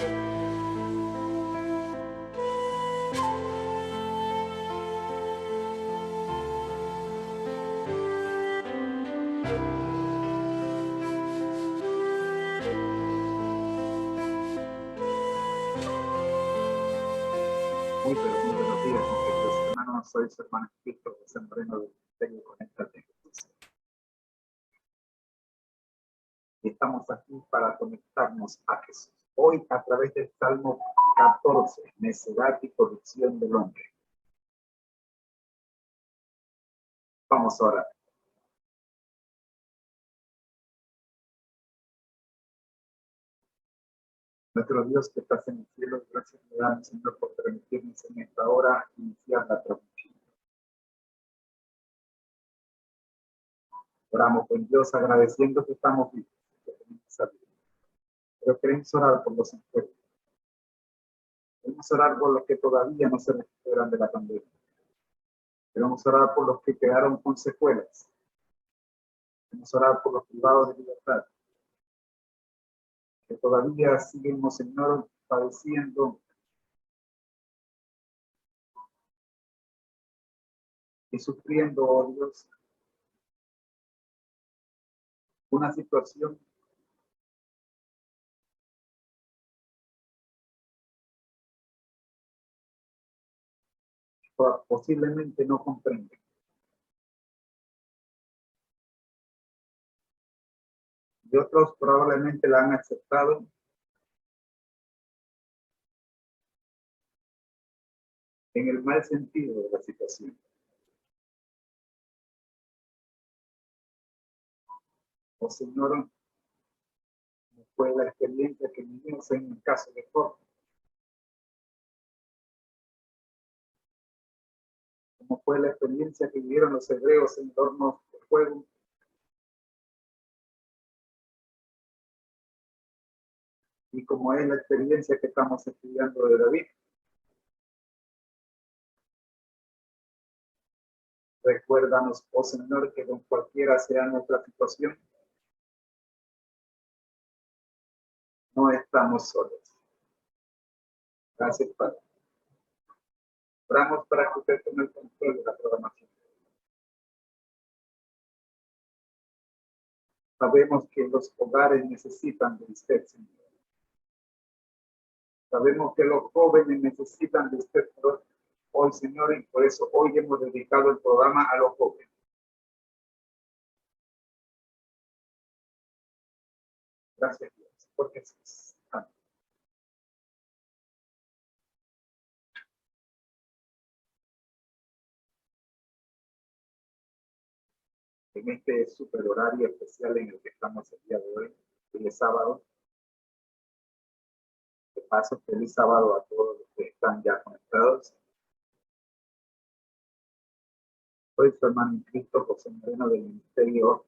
Muy buenos días, mis queridos hermanos. Soy su hermano Cristo José Moreno del Ministerio Conéctate. Y estamos aquí para conectarnos a Jesús. Hoy, a través del Salmo 14, necedad y corrupción del hombre. Vamos a orar. Nuestro Dios que estás en el cielo, gracias te damos, Señor, por permitirnos en esta hora iniciar la transmisión. Oramos con Dios agradeciendo que estamos vivos, que tenemos salud. Pero queremos orar por los enfermos. Queremos orar por los que todavía no se recuperan de la pandemia. Queremos orar por los que quedaron con secuelas. Queremos orar por los privados de libertad, que todavía siguen, Señor, padeciendo y sufriendo, oh Dios, una situación que posiblemente no comprenden. Y otros probablemente la han aceptado en el mal sentido de la situación. Oh Señor, fue la experiencia que vivimos en el caso de Jorge. Como fue la experiencia que vivieron los hebreos en torno de fuego. Y como es la experiencia que estamos estudiando de David. Recuérdanos, oh Señor, que con cualquiera sea nuestra situación, no estamos solos. Gracias, Padre. Oramos para que usted tome el control de la programación. Sabemos que los hogares necesitan de usted, Señor. Sabemos que los jóvenes necesitan de usted hoy, Señor, y por eso hoy hemos dedicado el programa a los jóvenes. Gracias, Dios, por Jesús. Amén. En este super horario especial en el que estamos el día de hoy, el sábado. De paso, feliz sábado a todos los que están ya conectados. Soy su hermano en Cristo, José Moreno, del Ministerio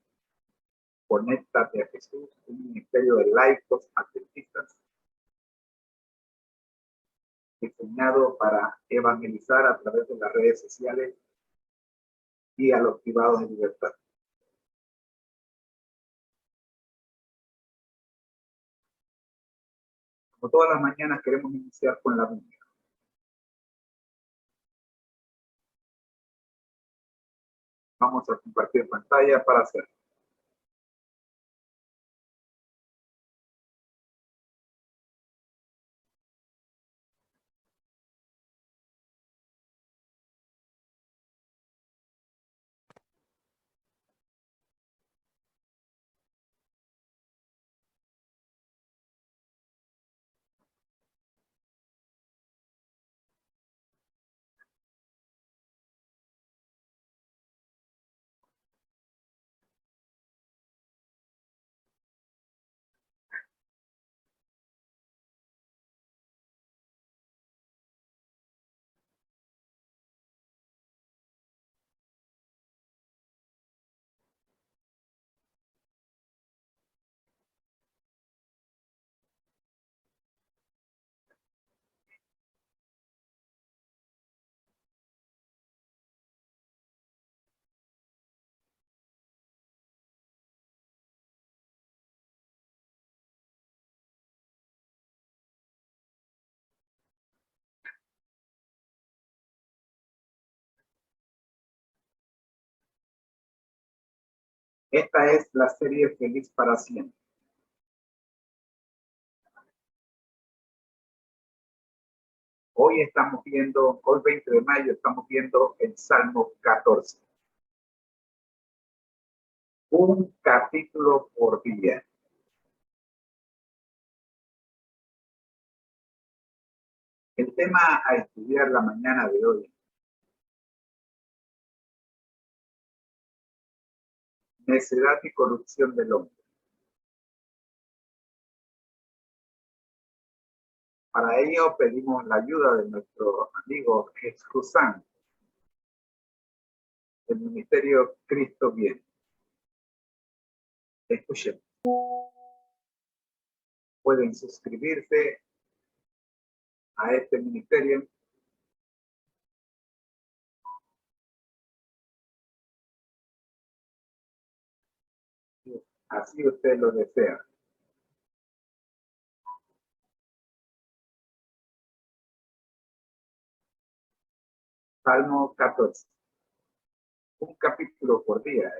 Conéctate a Jesús, un ministerio de laicos adventistas diseñado para evangelizar a través de las redes sociales y a los privados de libertad. Como todas las mañanas queremos iniciar con la Biblia. Vamos a compartir pantalla para hacerlo. Esta es la serie Feliz para Siempre. Hoy 20 de mayo, estamos viendo el Salmo 14. Un capítulo por día. El tema a estudiar la mañana de hoy: necedad y corrupción del hombre. Para ello pedimos la ayuda de nuestro amigo Jesús del Ministerio Cristo Viene. Escuchen. Pueden suscribirse a este ministerio si así usted lo desea. Salmo 14. Un capítulo por día.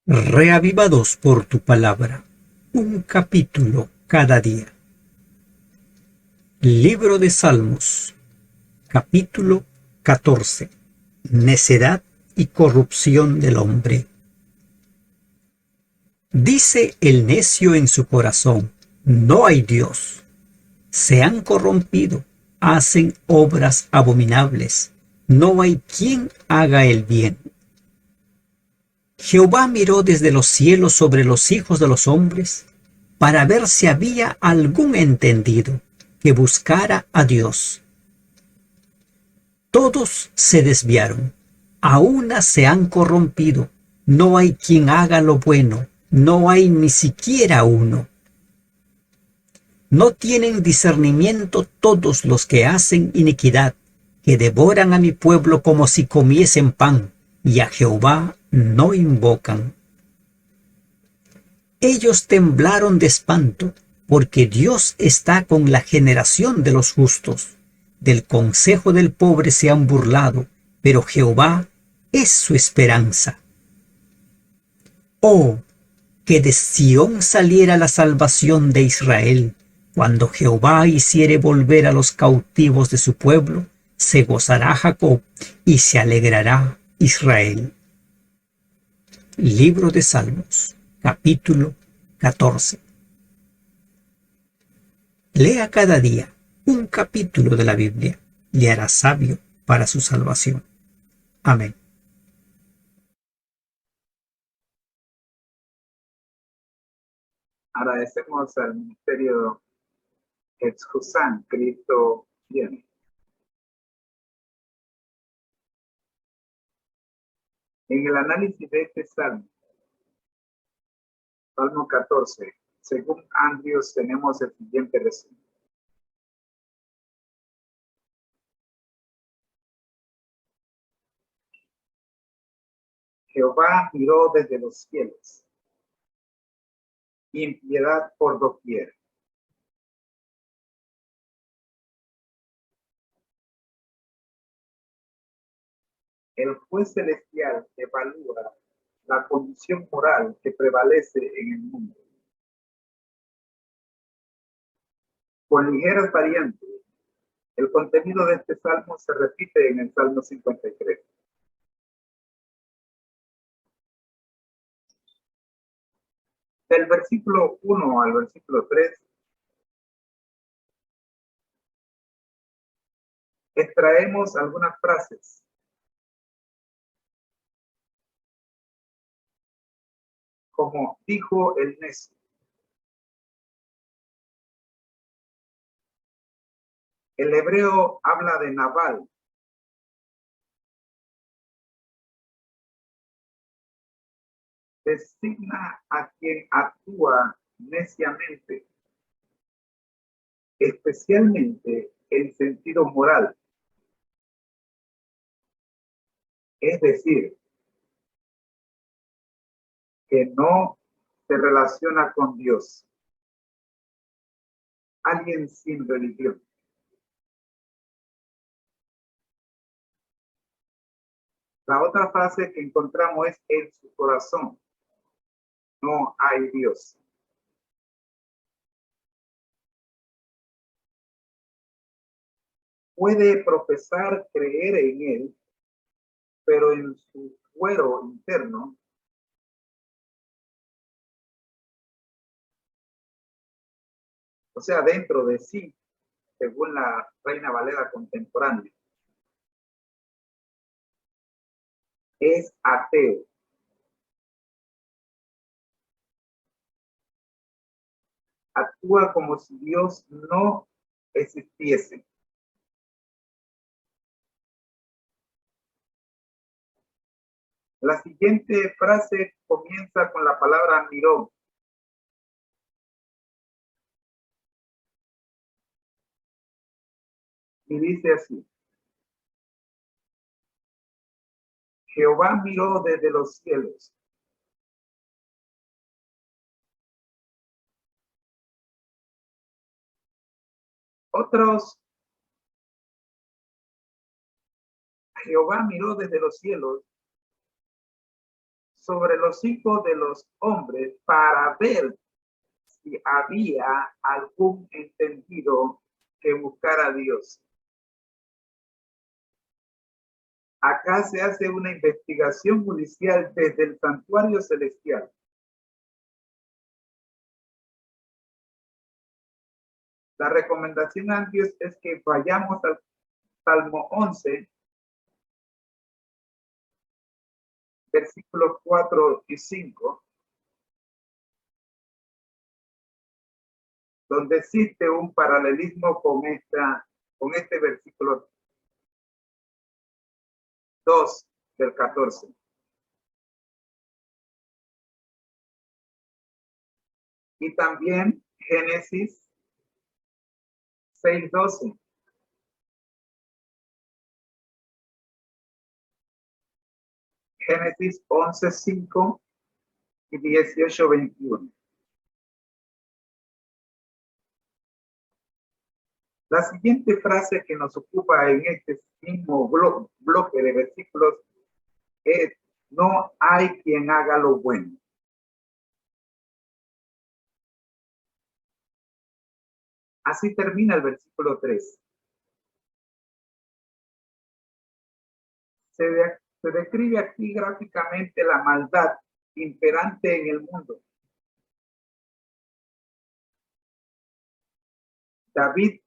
Reavivados por tu palabra, un capítulo cada día. Libro de Salmos, capítulo 14. Necedad y corrupción del hombre. Dice el necio en su corazón: no hay Dios. Se han corrompido, hacen obras abominables. No hay quien haga el bien. Jehová miró desde los cielos sobre los hijos de los hombres para ver si había algún entendido que buscara a Dios. Todos se desviaron, a una se han corrompido. No hay quien haga lo bueno, no hay ni siquiera uno. No tienen discernimiento todos los que hacen iniquidad, que devoran a mi pueblo como si comiesen pan, y a Jehová no invocan. Ellos temblaron de espanto, porque Dios está con la generación de los justos. Del consejo del pobre se han burlado, pero Jehová es su esperanza. Oh, que de Sión saliera la salvación de Israel. Cuando Jehová hiciere volver a los cautivos de su pueblo, se gozará Jacob y se alegrará Israel. Libro de Salmos, capítulo 14. Lea cada día un capítulo de la Biblia, le hará sabio para su salvación. Amén. Agradecemos al Ministerio Jesús Cristo Viene. En el análisis de este Salmo 14, según Andrews, tenemos el siguiente resumen. Jehová miró desde los cielos, impiedad por doquier. El juez celestial evalúa la condición moral que prevalece en el mundo. Con ligeras variantes, el contenido de este salmo se repite en el Salmo 53. Del versículo 1 al versículo 3, extraemos algunas frases. Como dijo el necio. El hebreo habla de Nabal. Designa a quien actúa neciamente, especialmente en sentido moral. Es decir, que no se relaciona con Dios. Alguien sin religión. La otra frase que encontramos es en su corazón. no hay Dios. Puede profesar creer en Él, pero en su fuero interno o sea, dentro de sí, según la Reina Valera contemporánea, es ateo. Actúa como si Dios no existiese. La siguiente frase comienza con la palabra miró. Y dice así: Jehová miró desde los cielos. Jehová miró desde los cielos sobre los hijos de los hombres para ver si había algún entendido que buscara a Dios. Acá se hace una investigación judicial desde el santuario celestial. La recomendación a Dios es que vayamos al Salmo 11, versículos 4 y 5, donde existe un paralelismo con este versículo 2 del 14. Y también Génesis 6:12. Génesis 11:5 y 18:21. La siguiente frase que nos ocupa en este mismo bloque de versículos es: no hay quien haga lo bueno. Así termina el versículo 3. Se describe aquí gráficamente la maldad imperante en el mundo. David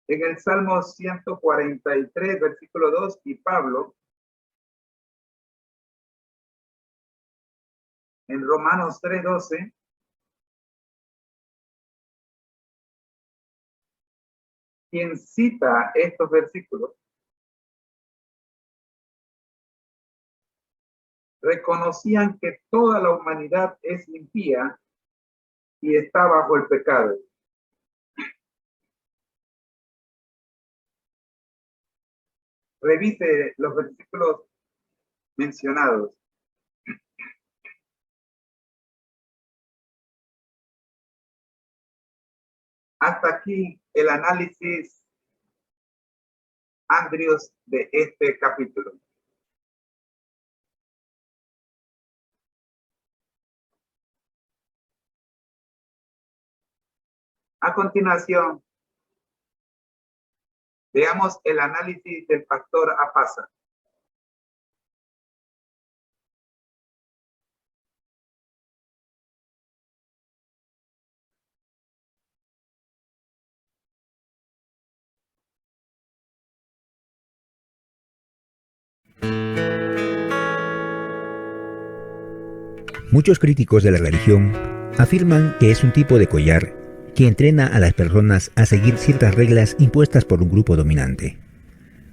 en el Salmo 143, versículo 2, y Pablo en Romanos 3:12, quien cita estos versículos, reconocían que toda la humanidad es impía y está bajo el pecado. Revise los versículos mencionados. Hasta aquí el análisis, Andrews, de este capítulo. A continuación, veamos el análisis del pastor Apasa. Muchos críticos de la religión afirman que es un tipo de collar que entrena a las personas a seguir ciertas reglas impuestas por un grupo dominante.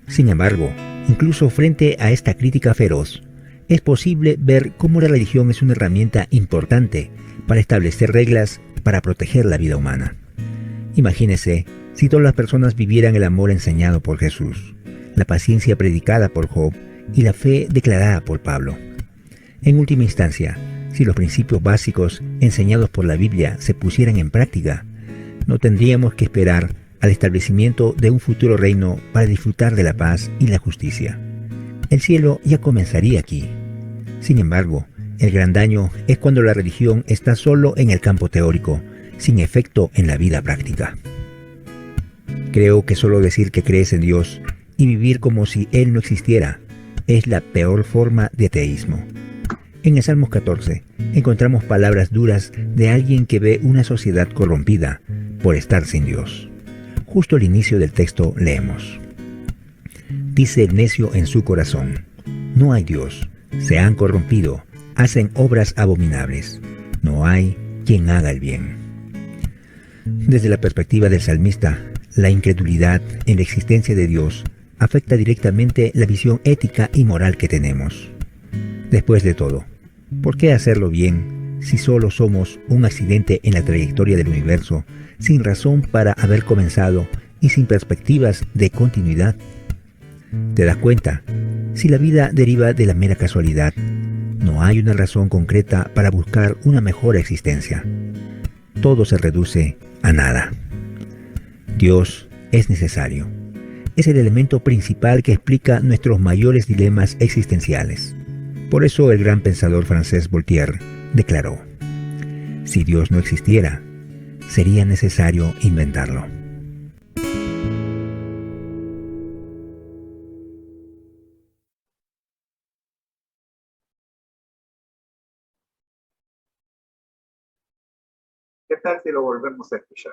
Sin embargo, incluso frente a esta crítica feroz, es posible ver cómo la religión es una herramienta importante para establecer reglas para proteger la vida humana. Imagínese si todas las personas vivieran el amor enseñado por Jesús, la paciencia predicada por Job y la fe declarada por Pablo. En última instancia, si los principios básicos enseñados por la Biblia se pusieran en práctica, no tendríamos que esperar al establecimiento de un futuro reino para disfrutar de la paz y la justicia. El cielo ya comenzaría aquí. Sin embargo, el gran daño es cuando la religión está solo en el campo teórico, sin efecto en la vida práctica. Creo que solo decir que crees en Dios y vivir como si Él no existiera es la peor forma de ateísmo. En el Salmos 14 encontramos palabras duras de alguien que ve una sociedad corrompida por estar sin Dios. Justo al inicio del texto leemos: dice el necio en su corazón, no hay Dios, se han corrompido, hacen obras abominables, no hay quien haga el bien. Desde la perspectiva del salmista, la incredulidad en la existencia de Dios afecta directamente la visión ética y moral que tenemos. Después de todo, ¿por qué hacerlo bien si solo somos un accidente en la trayectoria del universo, sin razón para haber comenzado y sin perspectivas de continuidad? ¿Te das cuenta? Si la vida deriva de la mera casualidad, no hay una razón concreta para buscar una mejor existencia. Todo se reduce a nada. Dios es necesario. Es el elemento principal que explica nuestros mayores dilemas existenciales. Por eso el gran pensador francés Voltaire declaró: si Dios no existiera, sería necesario inventarlo. ¿Qué tal si lo volvemos a escuchar?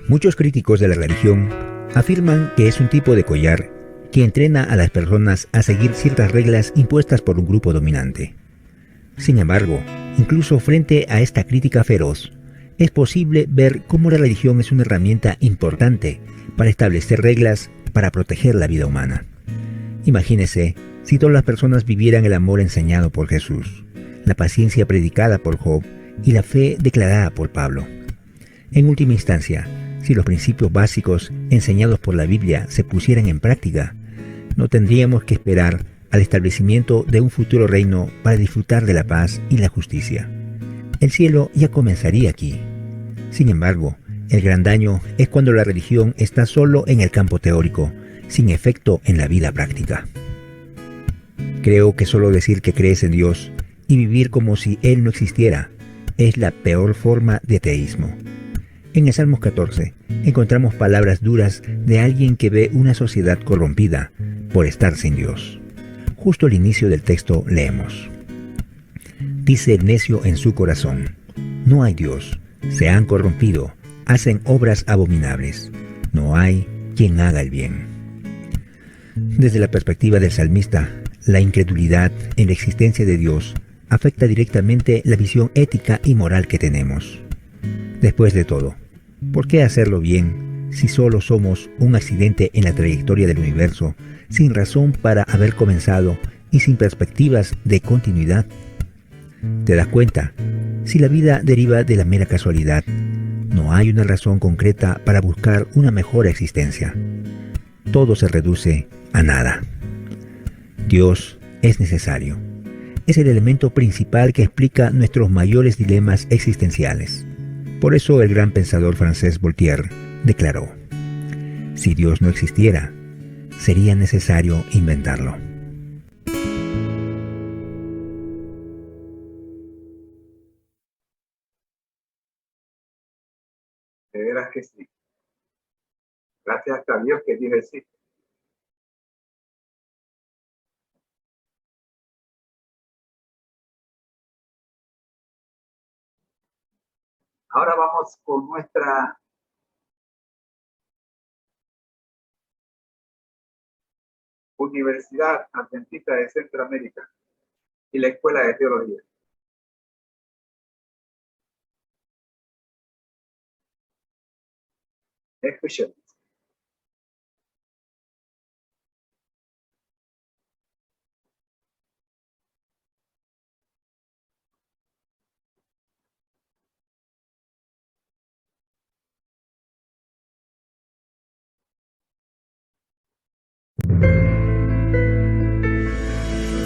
Muchos críticos de la religión afirman que es un tipo de collar que entrena a las personas a seguir ciertas reglas impuestas por un grupo dominante. Sin embargo, incluso frente a esta crítica feroz, es posible ver cómo la religión es una herramienta importante para establecer reglas para proteger la vida humana. Imagínese si todas las personas vivieran el amor enseñado por Jesús, la paciencia predicada por Job y la fe declarada por Pablo. En última instancia, si los principios básicos enseñados por la Biblia se pusieran en práctica, no tendríamos que esperar al establecimiento de un futuro reino para disfrutar de la paz y la justicia. El cielo ya comenzaría aquí. Sin embargo, el gran daño es cuando la religión está solo en el campo teórico, sin efecto en la vida práctica. Creo que solo decir que crees en Dios y vivir como si Él no existiera es la peor forma de ateísmo. En el Salmos 14 encontramos palabras duras de alguien que ve una sociedad corrompida por estar sin Dios. Justo al inicio del texto leemos: dice el necio en su corazón, no hay Dios, se han corrompido, hacen obras abominables, no hay quien haga el bien. Desde la perspectiva del salmista, la incredulidad en la existencia de Dios afecta directamente la visión ética y moral que tenemos. Después de todo, ¿por qué hacerlo bien si solo somos un accidente en la trayectoria del universo, sin razón para haber comenzado y sin perspectivas de continuidad? ¿Te das cuenta? Si la vida deriva de la mera casualidad, no hay una razón concreta para buscar una mejor existencia. Todo se reduce a nada. Dios es necesario. Es el elemento principal que explica nuestros mayores dilemas existenciales. Por eso el gran pensador francés Voltaire declaró: si Dios no existiera, sería necesario inventarlo. De veras que sí. Gracias a Dios que Dios existe. Ahora vamos con nuestra Universidad Adventista de Centroamérica y la Escuela de Teología. Escuchemos.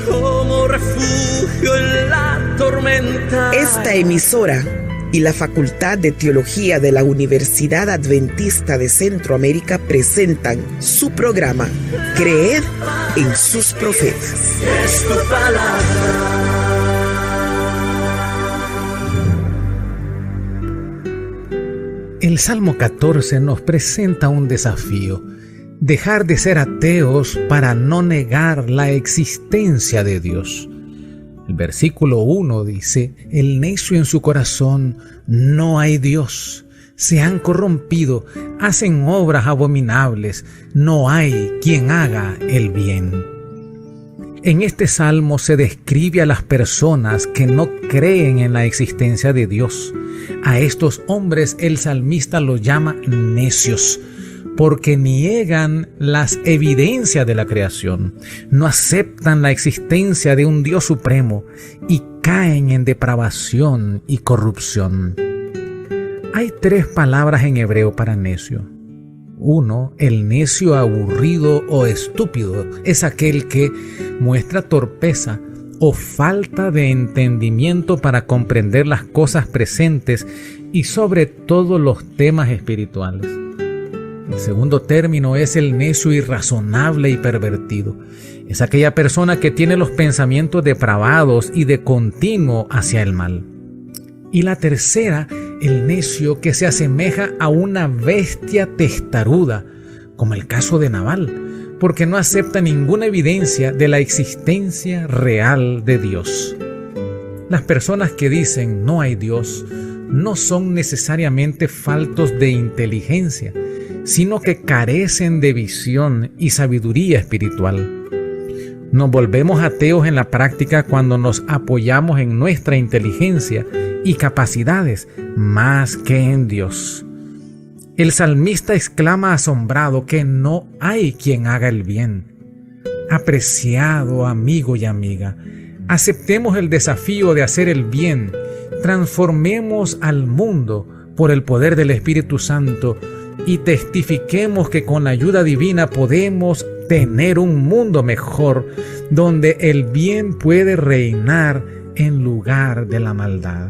Como refugio en la tormenta Esta emisora y la Facultad de Teología de la Universidad Adventista de Centroamérica presentan su programa Creed en sus profetas. Es tu palabra. El Salmo 14 nos presenta un desafío: dejar de ser ateos para no negar la existencia de Dios. El versículo 1 dice: el necio en su corazón, no hay Dios. Se han corrompido, hacen obras abominables, no hay quien haga el bien. En este salmo se describe a las personas que no creen en la existencia de Dios. A estos hombres el salmista los llama necios, porque niegan las evidencias de la creación, no aceptan la existencia de un Dios supremo y caen en depravación y corrupción. Hay 3 palabras en hebreo para necio. 1, el necio aburrido o estúpido es aquel que muestra torpeza o falta de entendimiento para comprender las cosas presentes y sobre todo los temas espirituales. El segundo término es el necio irrazonable y pervertido. Es aquella persona que tiene los pensamientos depravados y de continuo hacia el mal. Y la tercera, el necio que se asemeja a una bestia testaruda, como el caso de Nabal, porque no acepta ninguna evidencia de la existencia real de Dios. Las personas que dicen no hay Dios no son necesariamente faltos de inteligencia, sino que carecen de visión y sabiduría espiritual. Nos volvemos ateos en la práctica cuando nos apoyamos en nuestra inteligencia y capacidades más que en Dios. El salmista exclama asombrado que no hay quien haga el bien. Apreciado amigo y amiga, aceptemos el desafío de hacer el bien, transformemos al mundo por el poder del Espíritu Santo y testifiquemos que con la ayuda divina podemos tener un mundo mejor, donde el bien puede reinar en lugar de la maldad.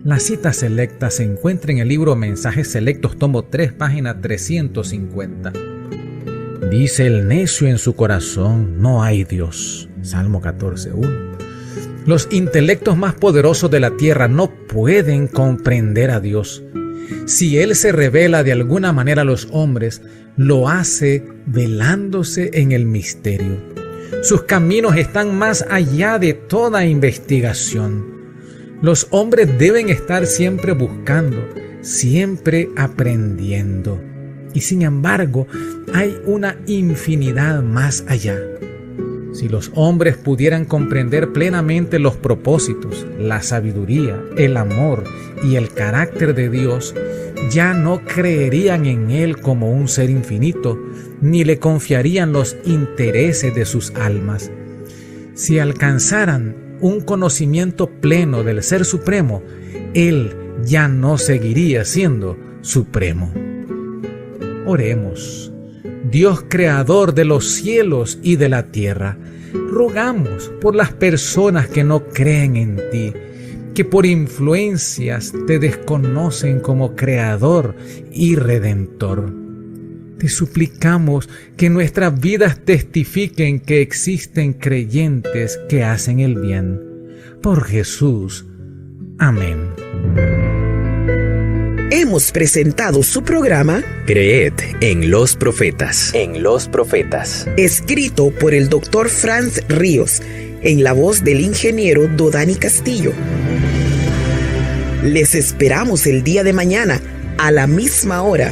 La cita selecta se encuentra en el libro Mensajes Selectos, tomo 3, página 350. Dice el necio en su corazón, no hay Dios. Salmo 14:1. Los intelectos más poderosos de la tierra no pueden comprender a Dios. Si Él se revela de alguna manera a los hombres, lo hace velándose en el misterio. Sus caminos están más allá de toda investigación. Los hombres deben estar siempre buscando, siempre aprendiendo. Y sin embargo, hay una infinidad más allá. Si los hombres pudieran comprender plenamente los propósitos, la sabiduría, el amor y el carácter de Dios, ya no creerían en Él como un ser infinito, ni le confiarían los intereses de sus almas. Si alcanzaran un conocimiento pleno del Ser Supremo, Él ya no seguiría siendo supremo. Oremos. Dios creador de los cielos y de la tierra, rogamos por las personas que no creen en ti, que por influencias te desconocen como creador y redentor. Te suplicamos que nuestras vidas testifiquen que existen creyentes que hacen el bien. Por Jesús. Amén. Hemos presentado su programa Creed en los profetas. En los profetas. escrito por el Dr. Franz Ríos, en la voz del ingeniero Dodani Castillo. Les esperamos el día de mañana a la misma hora.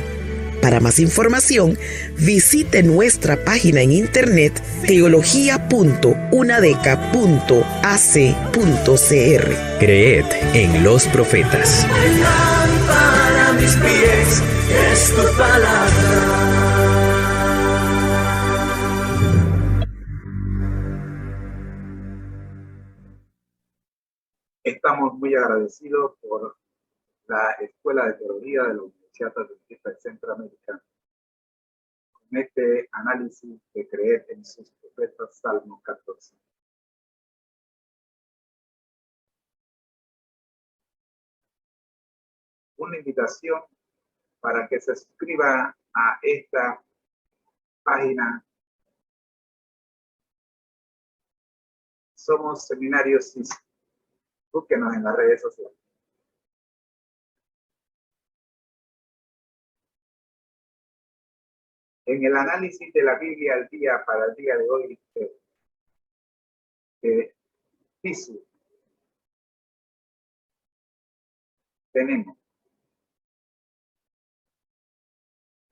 Para más información, visite nuestra página en internet teología.unadeca.ac.cr. Creed en los profetas. Lámpara a mis pies es tu palabra. Estamos muy agradecidos por la Escuela de Teología de la Universidad Adventista de Centroamérica con este análisis de Creer en sus profetas, Salmo 14. una invitación para que se suscriba a esta página. Somos Seminarios CIS. Búsquenos en las redes sociales. En el análisis de la Biblia al día para el día de hoy, Tisu, tenemos.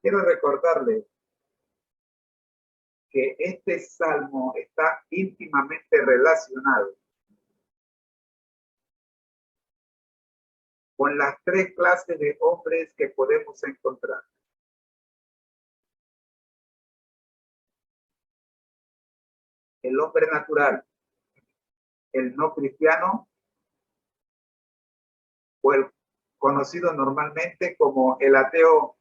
Quiero recordarles que este salmo está íntimamente relacionado con las tres clases de hombres que podemos encontrar. El hombre natural, el no cristiano, o el conocido normalmente como el ateo,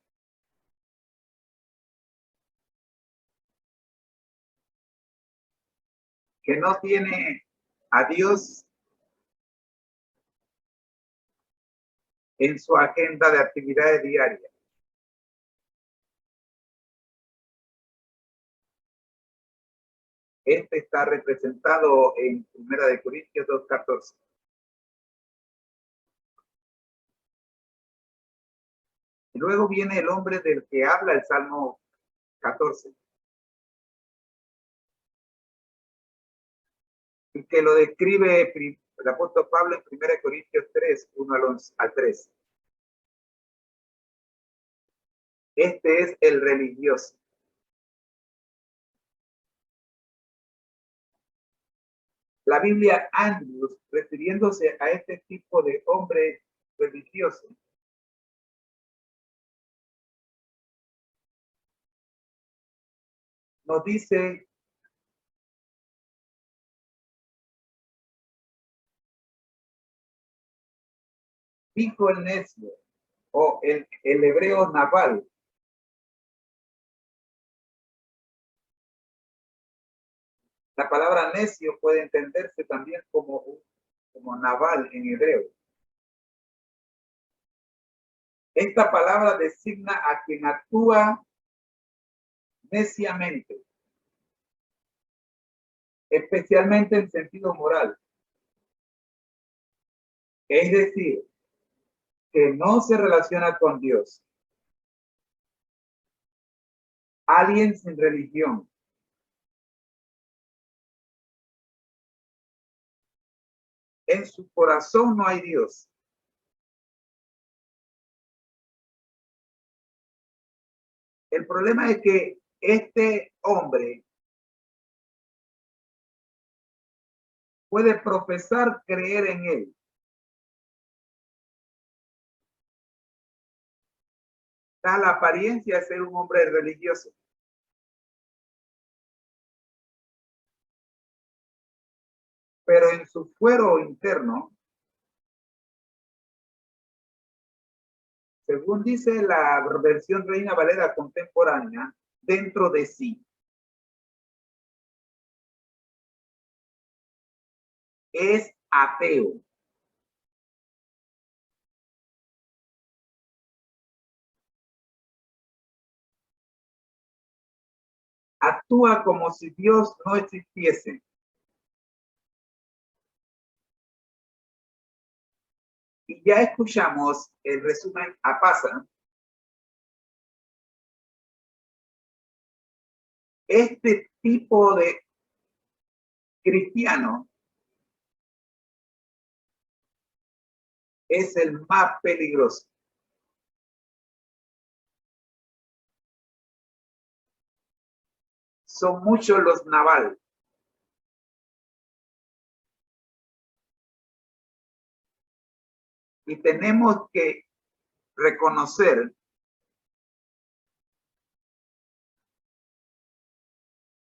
que no tiene a Dios en su agenda de actividades diarias. Este está representado en 1 Corintios 2:14. Y luego viene el hombre del que habla el Salmo 14. Y que lo describe el apóstol Pablo en 1 Corintios 3, 1 al 3. Este es el religioso. La Biblia Andrews, refiriéndose a este tipo de hombre religioso, nos dice dijo el necio, o el hebreo naval. La palabra necio puede entenderse también como naval en hebreo. Esta palabra designa a quien actúa neciamente, especialmente en sentido moral. Es decir, que no se relaciona con Dios. Alguien sin religión. En su corazón no hay Dios. El problema es que este hombre puede profesar creer en él. Da la apariencia de ser un hombre religioso. Pero en su fuero interno, según dice la versión Reina Valera contemporánea, dentro de sí es ateo. Actúa como si Dios no existiese. Y ya escuchamos el resumen a Pasa. Este tipo de cristiano es el más peligroso. Son muchos los naval. Y tenemos que reconocer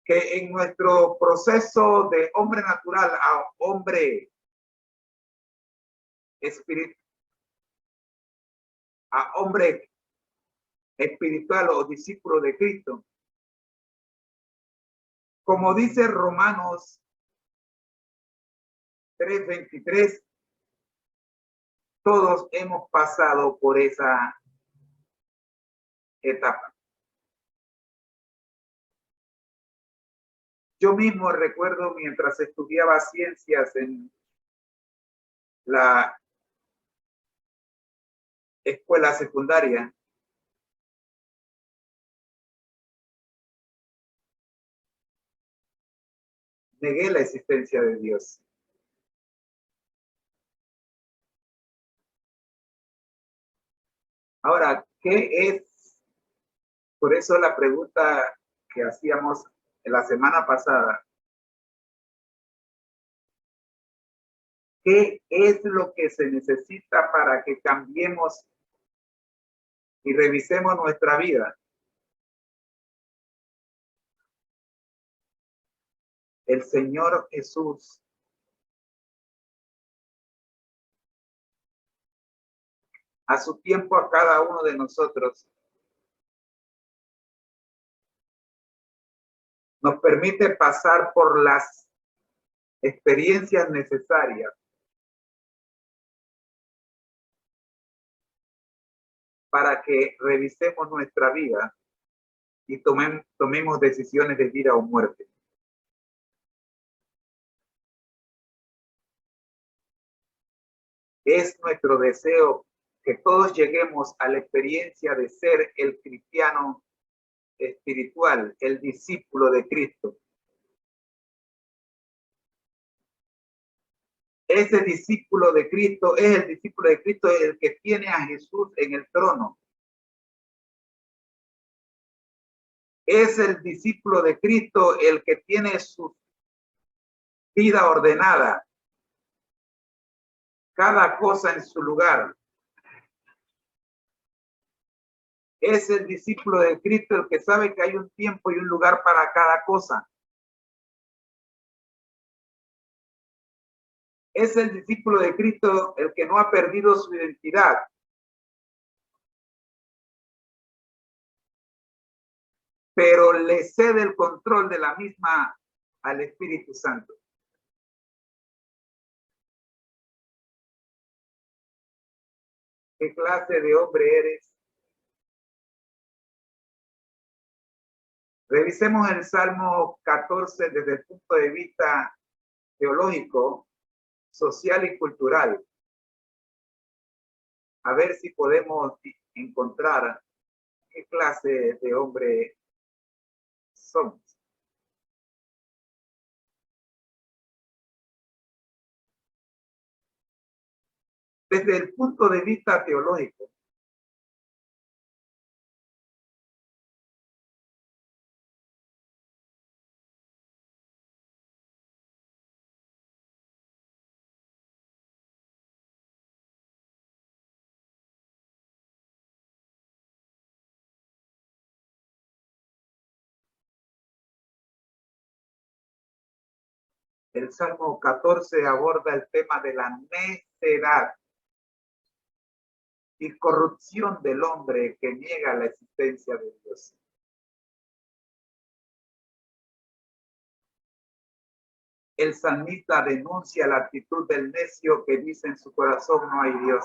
que en nuestro proceso de hombre natural a hombre espiritual o discípulo de Cristo, como dice Romanos 3:23, Todos hemos pasado por esa etapa. Yo mismo recuerdo mientras estudiaba ciencias en la escuela secundaria, negué la existencia de Dios. Ahora, ¿qué es? Por eso la pregunta que hacíamos la semana pasada, ¿qué es lo que se necesita para que cambiemos y revisemos nuestra vida? El Señor Jesús a su tiempo a cada uno de nosotros nos permite pasar por las experiencias necesarias para que revisemos nuestra vida y tomemos decisiones de vida o muerte. Es nuestro deseo que todos lleguemos a la experiencia de ser el cristiano espiritual, el discípulo de Cristo. Ese discípulo de Cristo es el discípulo de Cristo, el que tiene a Jesús en el trono. Es el discípulo de Cristo el que tiene su vida ordenada, cada cosa en su lugar. Es el discípulo de Cristo el que sabe que hay un tiempo y un lugar para cada cosa. Es el discípulo de Cristo el que no ha perdido su identidad. Pero le cede el control de la misma al Espíritu Santo. ¿Qué clase de hombre eres? Revisemos el Salmo 14 desde el punto de vista teológico, social y cultural. A ver si podemos encontrar qué clase de hombre somos. Desde el punto de vista teológico, el Salmo 14 aborda el tema de la necedad y corrupción del hombre que niega la existencia de Dios. El salmista denuncia la actitud del necio que dice en su corazón no hay Dios.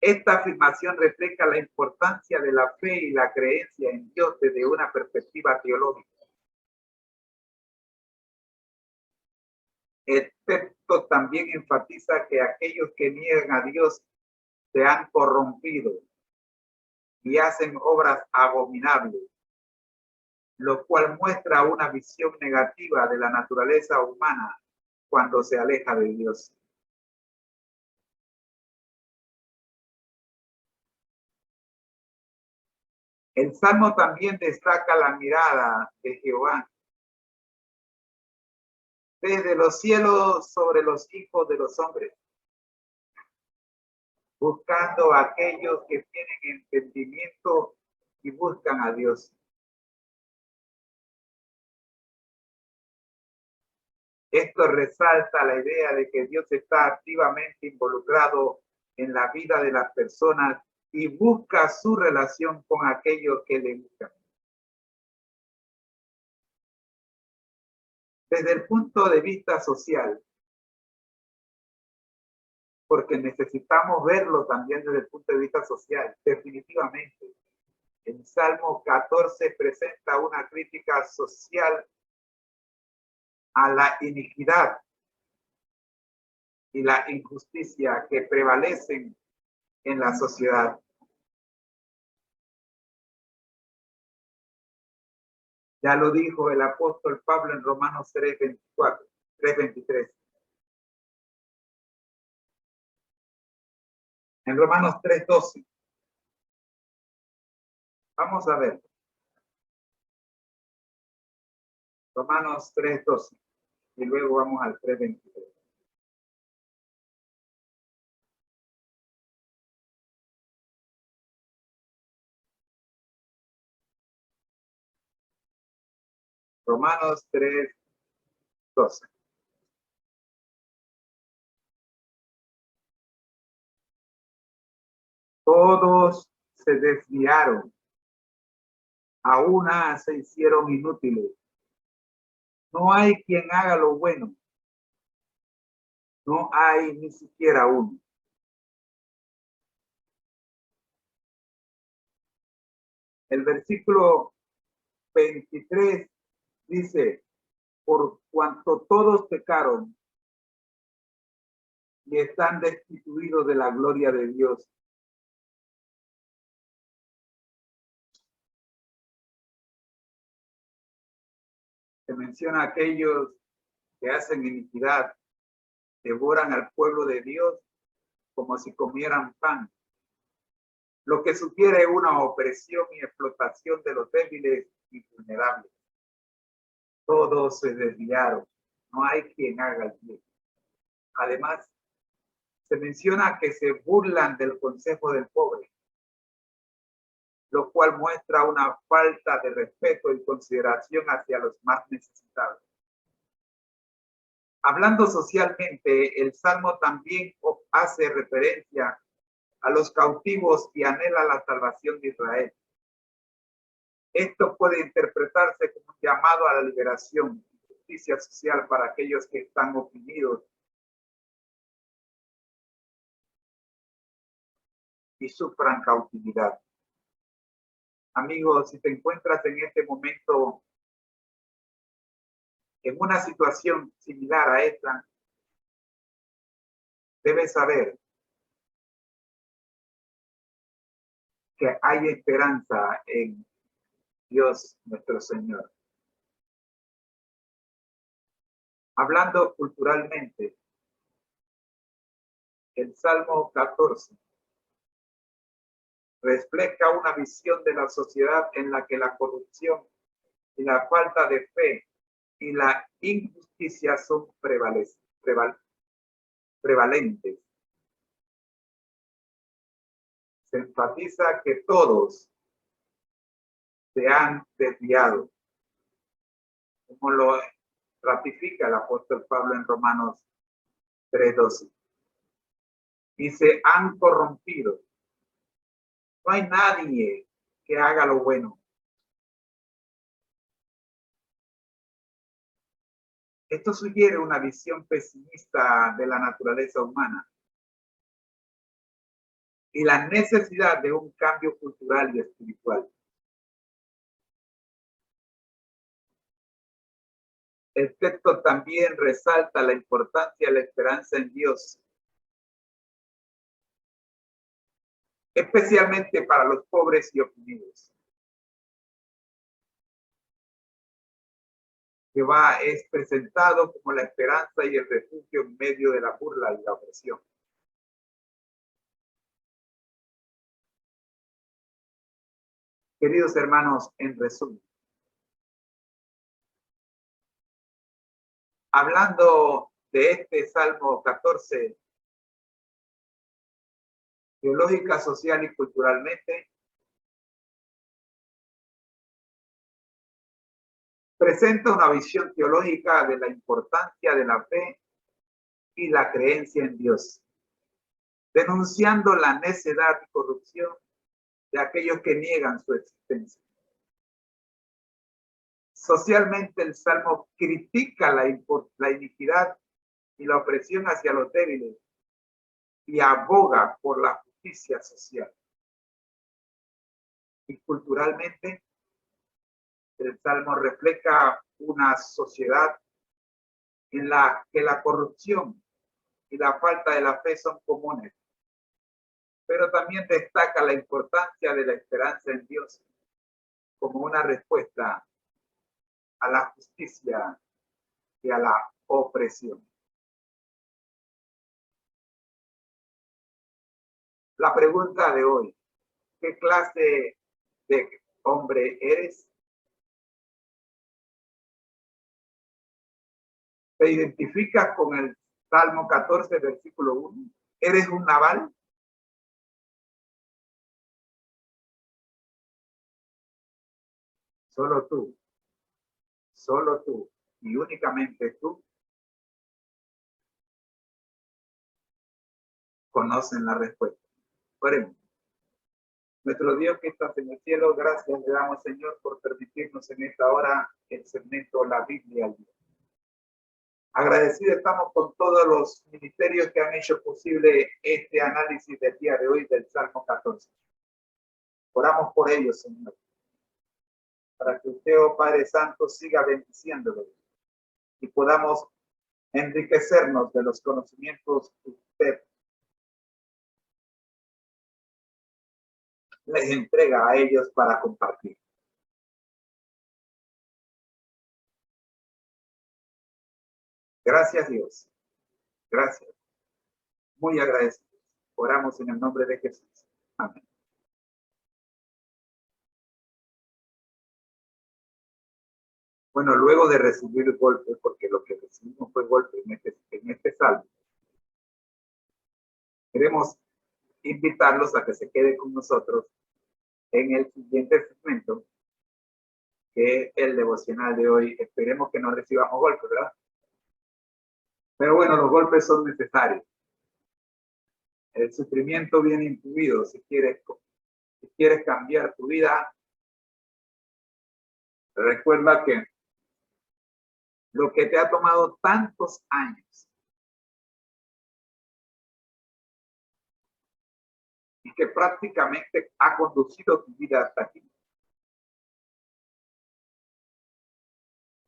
Esta afirmación refleja la importancia de la fe y la creencia en Dios desde una perspectiva teológica. El texto también enfatiza que aquellos que niegan a Dios se han corrompido y hacen obras abominables, lo cual muestra una visión negativa de la naturaleza humana cuando se aleja de Dios. El Salmo también destaca la mirada de Jehová desde los cielos sobre los hijos de los hombres, buscando a aquellos que tienen entendimiento y buscan a Dios. Esto resalta la idea de que Dios está activamente involucrado en la vida de las personas y busca su relación con aquellos que le buscan. Desde el punto de vista social, porque necesitamos verlo también desde el punto de vista social, definitivamente. El Salmo 14 presenta una crítica social a la iniquidad y la injusticia que prevalecen en la sociedad. Ya lo dijo el apóstol Pablo en Romanos 3:23. En Romanos 3:12. Vamos a ver. Romanos 3:12. Y luego vamos al 3:23. Romanos 3:12. Todos se desviaron, a una se hicieron inútiles. No hay quien haga lo bueno. No hay ni siquiera uno. El versículo 23 dice, por cuanto todos pecaron y están destituidos de la gloria de Dios. Se menciona a aquellos que hacen iniquidad, devoran al pueblo de Dios como si comieran pan, lo que sugiere una opresión y explotación de los débiles y vulnerables. Todos se desviaron, no hay quien haga el bien. Además, se menciona que se burlan del consejo del pobre, lo cual muestra una falta de respeto y consideración hacia los más necesitados. Hablando socialmente, el Salmo también hace referencia a los cautivos y anhela la salvación de Israel. Esto puede interpretarse como un llamado a la liberación y justicia social para aquellos que están oprimidos y sufran cautividad. Amigos, si te encuentras en este momento en una situación similar a esta, debes saber que hay esperanza en Dios nuestro Señor. Hablando culturalmente, el Salmo 14 refleja una visión de la sociedad en la que la corrupción y la falta de fe y la injusticia son prevalentes. Se enfatiza que todos se han desviado, como lo ratifica el apóstol Pablo en Romanos 3:12, y se han corrompido. No hay nadie que haga lo bueno. Esto sugiere una visión pesimista de la naturaleza humana y la necesidad de un cambio cultural y espiritual. El texto también resalta la importancia de la esperanza en Dios, especialmente para los pobres y oprimidos. Jehová es presentado como la esperanza y el refugio en medio de la burla y la opresión. Queridos hermanos, en resumen, hablando de este Salmo 14, teológica, social y culturalmente, presenta una visión teológica de la importancia de la fe y la creencia en Dios, denunciando la necedad y corrupción de aquellos que niegan su existencia. Socialmente, el Salmo critica la iniquidad y la opresión hacia los débiles y aboga por la justicia social. Y culturalmente, el Salmo refleja una sociedad en la que la corrupción y la falta de la fe son comunes, pero también destaca la importancia de la esperanza en Dios como una respuesta a la justicia y a la opresión. La pregunta de hoy: ¿qué clase de hombre eres? ¿Te identificas con el Salmo 14, versículo 1? ¿Eres un Nabal? Solo tú y únicamente tú conocen la respuesta. Oremos. Nuestro Dios que estás en el cielo, gracias le damos, Señor, por permitirnos en esta hora el segmento La Biblia al día. Agradecidos estamos con todos los ministerios que han hecho posible este análisis del día de hoy del Salmo 14. Oramos por ellos, Señor, para que usted, oh Padre Santo, siga bendiciéndolos y podamos enriquecernos de los conocimientos que usted les entrega a ellos para compartir. Gracias, Dios. Gracias. Muy agradecidos. Oramos en el nombre de Jesús. Amén. Bueno, luego de recibir el golpe, porque lo que recibimos fue golpe en este salmo, queremos invitarlos a que se queden con nosotros en el siguiente segmento, que es el devocional de hoy. Esperemos que no recibamos golpes, ¿verdad? Pero bueno, los golpes son necesarios. El sufrimiento viene incluido. Si quieres cambiar tu vida, recuerda que lo que te ha tomado tantos años y que prácticamente ha conducido tu vida hasta aquí,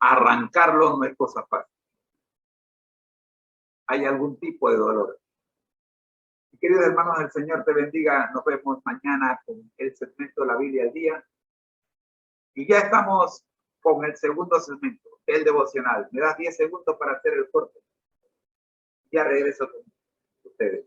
arrancarlo no es cosa fácil. Hay algún tipo de dolor. Y queridos hermanos, el Señor te bendiga. Nos vemos mañana con el segmento de la Biblia al día. Y ya estamos con el segundo segmento, el devocional. Me das 10 segundos para hacer el corte. Ya regreso con ustedes.